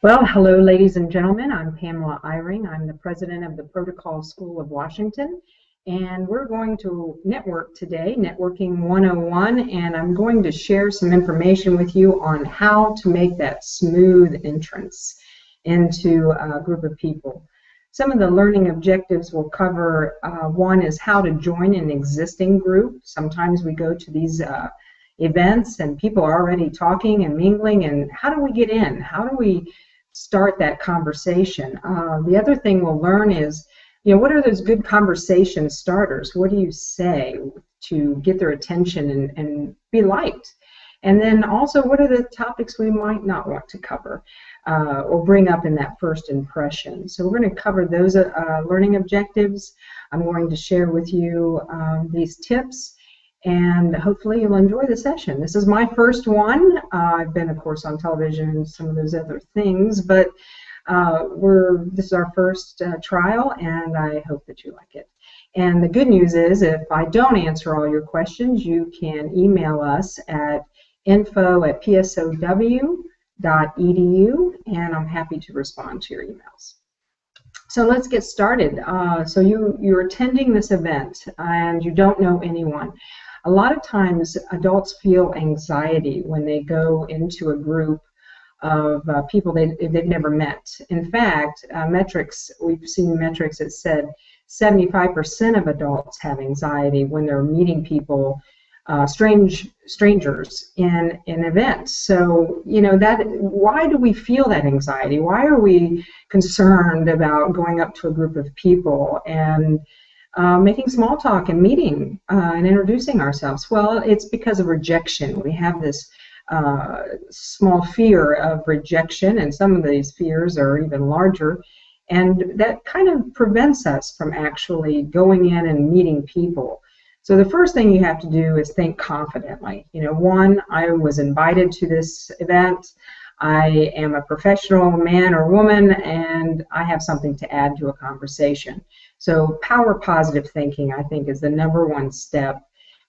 Well, hello, ladies and gentlemen. I'm Pamela Eyring. I'm the president of the Protocol School of Washington, and we're going to network today, Networking 101, and I'm going to share some information with you on how to make that smooth entrance into a group of people. Some of the learning objectives we'll cover, one is how to join an existing group. Sometimes we go to these events and people are already talking and mingling, and how do we get in? How do we start that conversation? The other thing we'll learn is, what are those good conversation starters? What do you say to get their attention and be liked? And then also, what are the topics we might not want to cover or bring up in that first impression? So we're going to cover those learning objectives. I'm going to share with you these tips, and hopefully you'll enjoy the session. This is my first one. I've been, of course, on television and some of those other things, but this is our first trial, and I hope that you like it. And the good news is, if I don't answer all your questions, you can email us at info@psow.edu, and I'm happy to respond to your emails. So let's get started. So you're attending this event, and you don't know anyone. A lot of times adults feel anxiety when they go into a group of people they've never met. In fact, we've seen metrics that said 75% of adults have anxiety when they're meeting people, strangers in events. So, why do we feel that anxiety? Why are we concerned about going up to a group of people and making small talk and meeting and introducing ourselves? Well, it's because of rejection. We have this small fear of rejection, and some of these fears are even larger, and that kind of prevents us from actually going in and meeting people. So the first thing you have to do is think confidently. One, I was invited to this event. I am a professional man or woman, and I have something to add to a conversation. So power positive thinking, I think, is the #1 step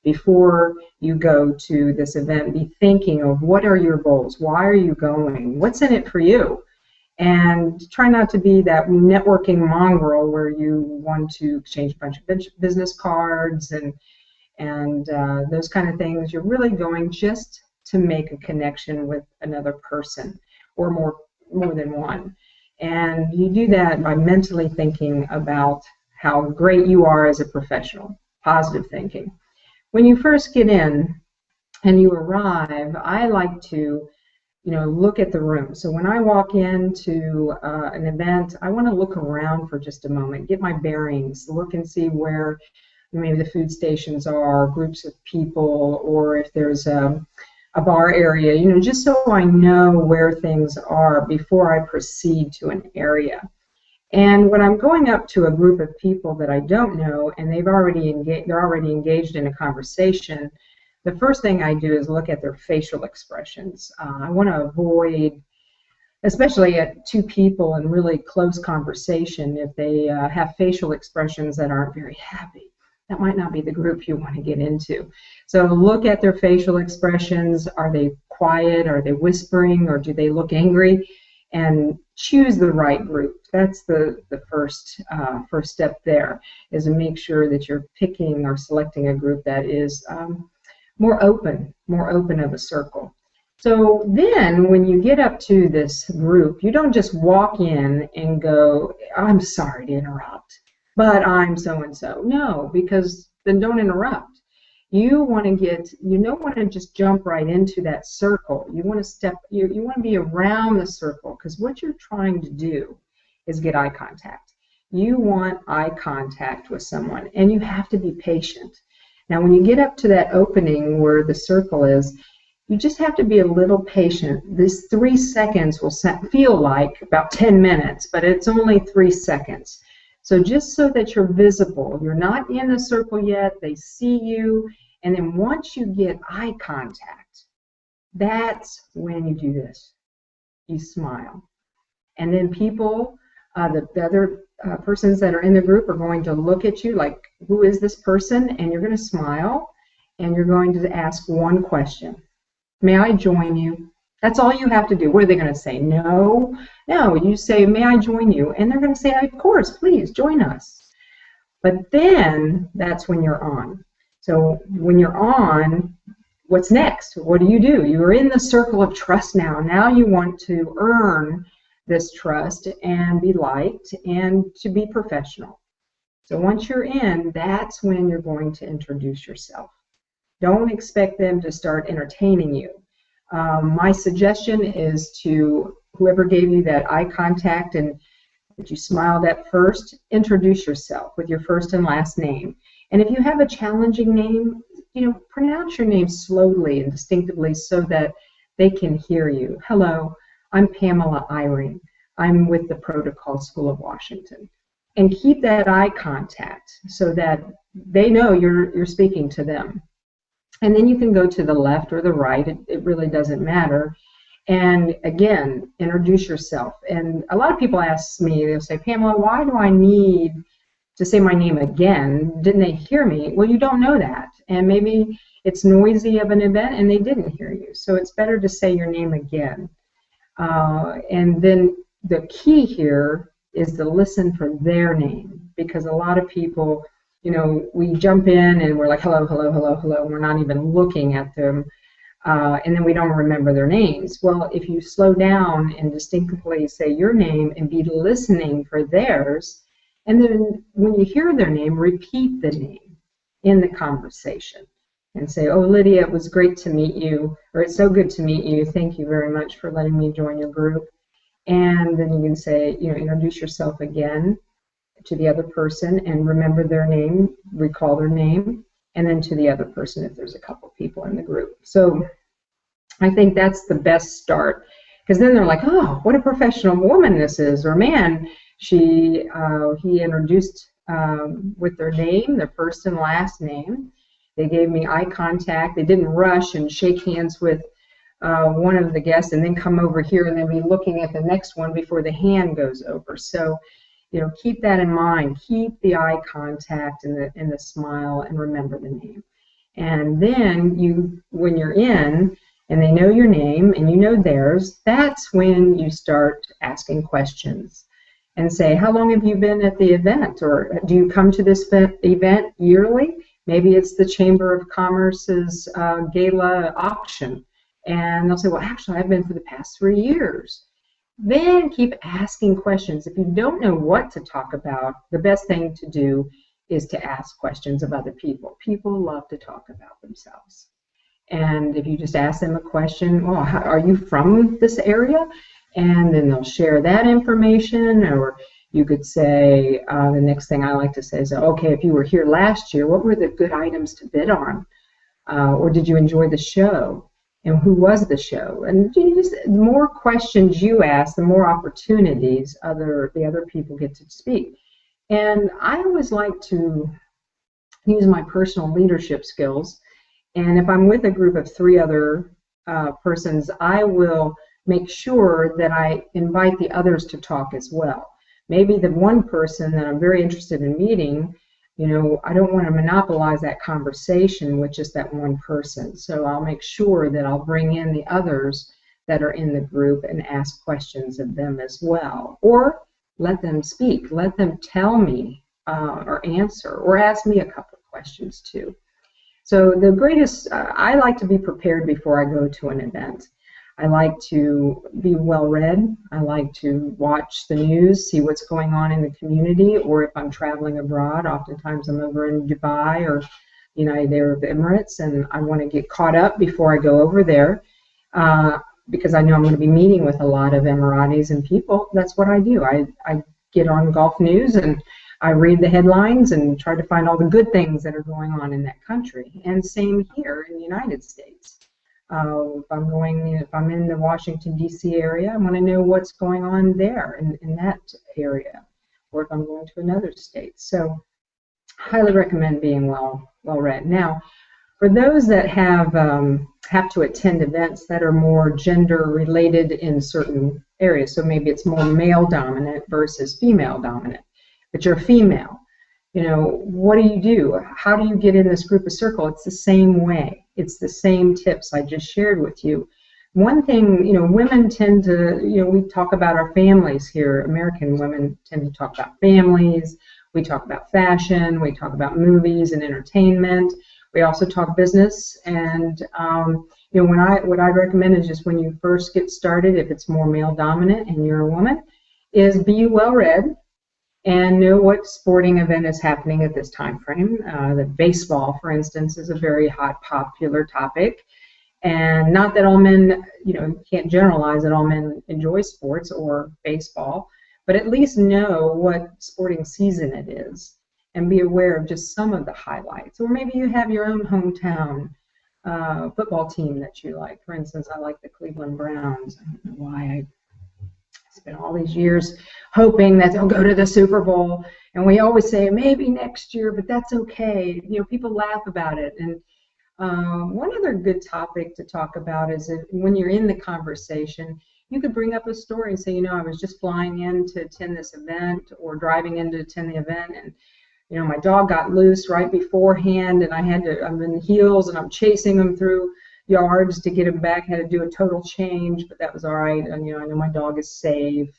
before you go to this event. Be thinking of, what are your goals? Why are you going? What's in it for you? And try not to be that networking mongrel where you want to exchange a bunch of business cards and those kind of things. You're really going just to make a connection with another person, or more than one. And you do that by mentally thinking about how great you are as a professional. Positive thinking. When you first get in and you arrive, I like to look at the room. So when I walk into an event, I want to look around for just a moment, get my bearings, look and see where maybe the food stations are, groups of people, or if there's a bar area, just so I know where things are before I proceed to an area. And when I'm going up to a group of people that I don't know and they're already engaged in a conversation, the first thing I do is look at their facial expressions. I want to avoid, especially at two people in really close conversation, if they have facial expressions that aren't very happy. That might not be the group you want to get into. So look at their facial expressions. Are they quiet? Are they whispering? Or do they look angry? And choose the right group. That's the first step there, is to make sure that you're picking or selecting a group that is more open of a circle. So then when you get up to this group, you don't just walk in and go, "I'm sorry to interrupt, but I'm so-and-so." No, because then don't interrupt. You want don't want to just jump right into that circle. You want to you want to be around the circle, because what you're trying to do is get eye contact. You want eye contact with someone, and you have to be patient. Now, when you get up to that opening where the circle is, you just have to be a little patient. This 3 seconds will feel like about 10 minutes, but it's only 3 seconds. So just so that you're visible, you're not in the circle yet, they see you, and then once you get eye contact, that's when you do this. You smile. And then people, the other persons that are in the group are going to look at you like, "Who is this person?" And you're going to smile, and you're going to ask one question. "May I join you?" That's all you have to do. What are they going to say? No. No, you say, may I join you? And they're going to say, of course, please join us. But then that's when you're on. So when you're on, what's next? What do? You're in the circle of trust now. Now you want to earn this trust and be liked and to be professional. So once you're in, that's when you're going to introduce yourself. Don't expect them to start entertaining you. My suggestion is to whoever gave you that eye contact and that you smiled at first, introduce yourself with your first and last name. And if you have a challenging name, pronounce your name slowly and distinctively so that they can hear you. Hello, I'm Pamela Eyring. I'm with the Protocol School of Washington. And keep that eye contact so that they know you're speaking to them. And then you can go to the left or the right. It really doesn't matter. And again, introduce yourself. And a lot of people ask me, they'll say, Pamela, why do I need to say my name again? Didn't they hear me? Well, you don't know that. And maybe it's noisy of an event and they didn't hear you. So it's better to say your name again. And then the key here is to listen for their name, because a lot of people, we jump in and we're like, hello, hello, hello, hello. We're not even looking at them. And then we don't remember their names. Well, if you slow down and distinctly say your name and be listening for theirs, and then when you hear their name, repeat the name in the conversation and say, oh, Lydia, it was great to meet you, or it's so good to meet you. Thank you very much for letting me join your group. And then you can say, introduce yourself again to the other person and remember their name, recall their name, and then to the other person if there's a couple people in the group. So I think that's the best start, because then they're like, oh, what a professional woman this is, or man, he introduced with their name, their first and last name. They gave me eye contact. They didn't rush and shake hands with one of the guests and then come over here and then be looking at the next one before the hand goes over. So keep that in mind. Keep the eye contact and the smile, and remember the name. And then when you're in and they know your name and you know theirs, that's when you start asking questions and say, how long have you been at the event? Or do you come to this event yearly? Maybe it's the Chamber of Commerce's gala auction. And they'll say, well, actually, I've been for the past 3 years. Then keep asking questions. If you don't know what to talk about, the best thing to do is to ask questions of other people. People love to talk about themselves. And if you just ask them a question, well, are you from this area? And then they'll share that information. Or you could say, the next thing I like to say is, okay, if you were here last year, what were the good items to bid on? Or did you enjoy the show? And who was the show? And the more questions you ask, the more opportunities the other people get to speak. And I always like to use my personal leadership skills. And if I'm with a group of 3 other persons, I will make sure that I invite the others to talk as well. Maybe the one person that I'm very interested in meeting, I don't want to monopolize that conversation with just that one person. So I'll make sure that I'll bring in the others that are in the group and ask questions of them as well. Or let them speak. Let them tell me or answer, or ask me a couple of questions too. So the greatest, I like to be prepared before I go to an event. I like to be well read. I like to watch the news, see what's going on in the community, or if I'm traveling abroad, oftentimes I'm over in Dubai or United Arab Emirates, and I want to get caught up before I go over there because I know I'm going to be meeting with a lot of Emiratis and people. That's what I do. I get on Gulf News and I read the headlines and try to find all the good things that are going on in that country. And same here in the United States. If I'm in the Washington, D.C. area, I want to know what's going on there in that area, or if I'm going to another state. So highly recommend being well read. Now, for those that have to attend events that are more gender related in certain areas, so maybe it's more male dominant versus female dominant, but you're female, what do? How do you get in this group of circle? It's the same way. It's the same tips I just shared with you. One thing, women tend to, we talk about our families here. American women tend to talk about families. We talk about fashion. We talk about movies and entertainment. We also talk business. And, what I recommend is just when you first get started, if it's more male dominant and you're a woman, is be well read and know what sporting event is happening at this time frame. The baseball, for instance, is a very hot, popular topic. And not that all men, you can't generalize that all men enjoy sports or baseball, but at least know what sporting season it is and be aware of just some of the highlights. Or maybe you have your own hometown football team that you like. For instance, I like the Cleveland Browns. I don't know why. I spent all these years hoping that they'll go to the Super Bowl. And we always say, maybe next year, but that's okay. People laugh about it. And one other good topic to talk about is when you're in the conversation, you could bring up a story and say, I was just flying in to attend this event or driving in to attend the event, and my dog got loose right beforehand, and I'm in heels and I'm chasing him through yards to get him back. Had to do a total change, but that was all right. And I know my dog is safe.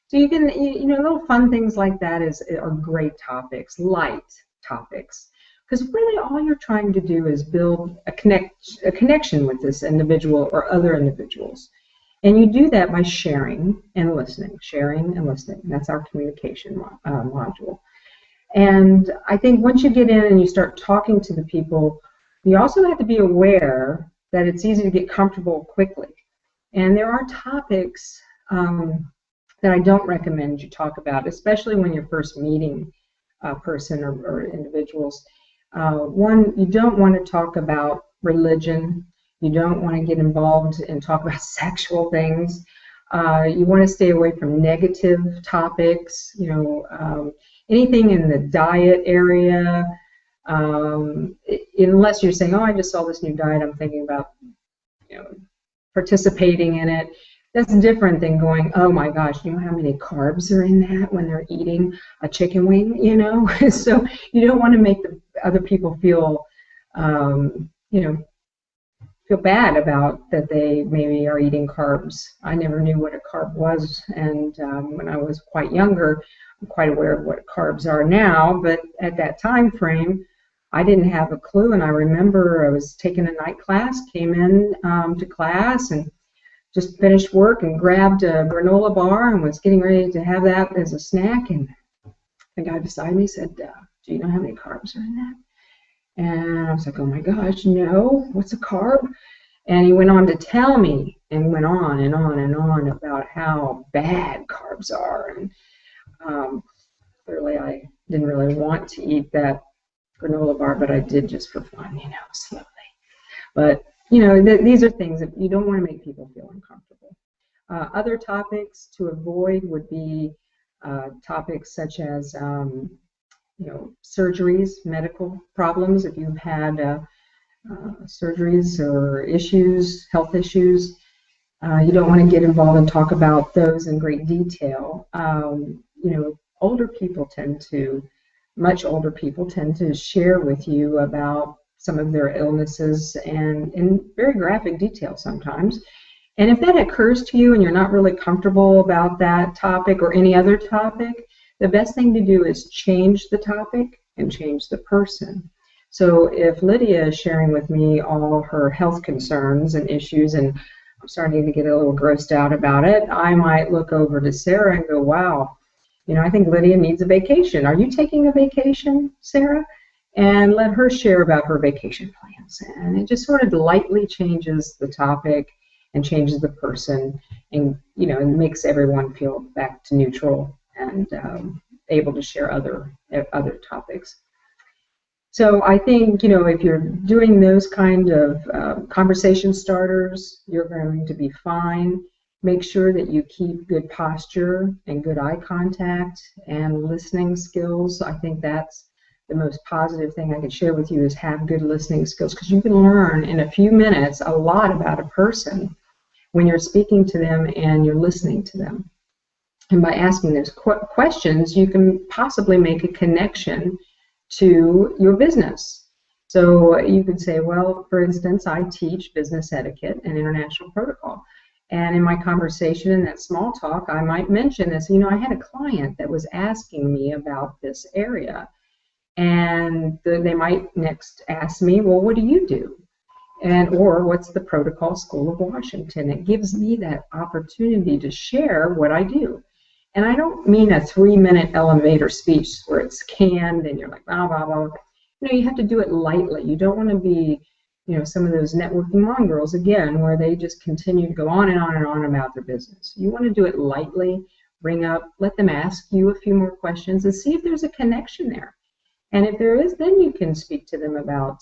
So you can, little fun things like that are great topics, light topics. Because really all you're trying to do is build a connection with this individual or other individuals. And you do that by sharing and listening. That's our communication module. And I think once you get in and you start talking to the people, you also have to be aware that it's easy to get comfortable quickly. And there are topics that I don't recommend you talk about, especially when you're first meeting a person or individuals. One, you don't want to talk about religion. You don't want to get involved and talk about sexual things. You want to stay away from negative topics, anything in the diet area, unless you're saying, I just saw this new diet, I'm thinking about participating in it. That's different than going, oh my gosh, you know how many carbs are in that when they're eating a chicken wing, So you don't want to make the other people feel, feel bad about that they maybe are eating carbs. I never knew what a carb was, and when I was quite younger, I'm quite aware of what carbs are now, but at that time frame, I didn't have a clue, and I remember I was taking a night class, came in to class, and just finished work and grabbed a granola bar and was getting ready to have that as a snack, and the guy beside me said, do you know how many carbs are in that? And I was like, oh my gosh, no, what's a carb? And he went on to tell me and went on and on and on about how bad carbs are. And clearly I didn't really want to eat that granola bar, but I did just for fun, slowly. But, these are things that you don't want to make people feel uncomfortable. Other topics to avoid would be topics such as surgeries, medical problems. If you've had surgeries or issues, health issues, you don't want to get involved and talk about those in great detail. Much older people tend to share with you about some of their illnesses and in very graphic detail sometimes. And if that occurs to you and you're not really comfortable about that topic or any other topic, the best thing to do is change the topic and change the person. So if Lydia is sharing with me all her health concerns and issues, and I'm starting to get a little grossed out about it, I might look over to Sarah and go, wow, I think Lydia needs a vacation. Are you taking a vacation, Sarah? And let her share about her vacation plans. And it just sort of lightly changes the topic and changes the person, and and makes everyone feel back to neutral and able to share other topics. So I think if you're doing those kind of conversation starters, you're going to be fine. Make sure that you keep good posture and good eye contact and listening skills. I think that's the most positive thing I can share with you, is have good listening skills, because you can learn in a few minutes a lot about a person when you're speaking to them and you're listening to them. And by asking those questions, you can possibly make a connection to your business. So you could say, well, for instance, I teach business etiquette and international protocol. And in my conversation, in that small talk, I might mention this, I had a client that was asking me about this area. And they might next ask me, well, what do you do? Or what's the Protocol School of Washington? It gives me that opportunity to share what I do. And I don't mean a 3-minute elevator speech where it's canned and you're like, blah, blah, blah. You have to do it lightly. You don't want to be, some of those networking mongrels, again, where they just continue to go on and on and on about their business. You want to do it lightly, let them ask you a few more questions and see if there's a connection there. And if there is, then you can speak to them about,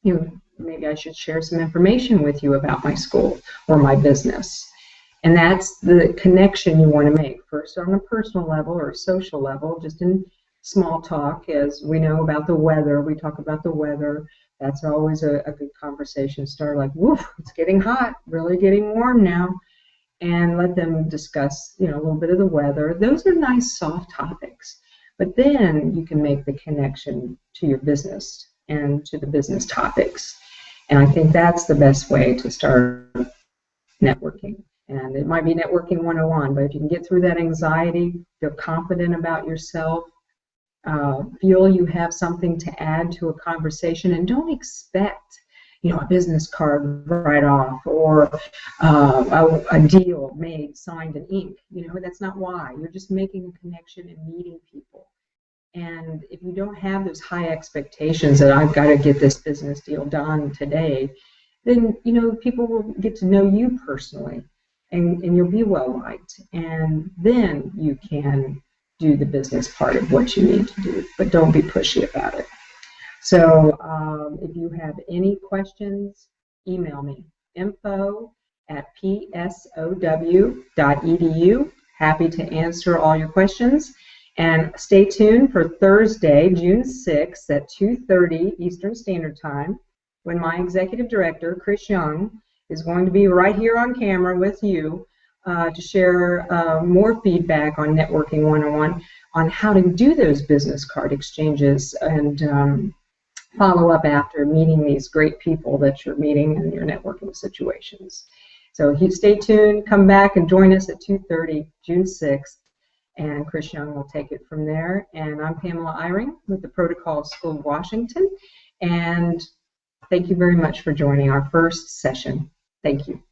maybe I should share some information with you about my school or my business. And that's the connection you want to make, first on a personal level or a social level, just in small talk. As we know about the weather, we talk about the weather. That's always a good conversation starter, like, woof, it's getting hot, really getting warm now. And let them discuss, a little bit of the weather. Those are nice, soft topics. But then you can make the connection to your business and to the business topics. And I think that's the best way to start networking. And it might be networking 101, but if you can get through that anxiety, feel confident about yourself, feel you have something to add to a conversation, and don't expect, a business card right off or a deal made, signed, and inked. That's not why. You're just making a connection and meeting people. And if you don't have those high expectations that I've got to get this business deal done today, then, people will get to know you personally, and you'll be well liked. And then you can do the business part of what you need to do, but don't be pushy about it. So if you have any questions, email me, info@psow.edu. Happy to answer all your questions. And stay tuned for Thursday, June 6th at 2:30 Eastern Standard Time, when my executive director, Chris Young, is going to be right here on camera with you to share more feedback on Networking 101 on how to do those business card exchanges and follow up after meeting these great people that you're meeting in your networking situations. So stay tuned, come back and join us at 2:30, June 6th, and Chris Young will take it from there. And I'm Pamela Eyring with the Protocol School of Washington, and thank you very much for joining our first session. Thank you.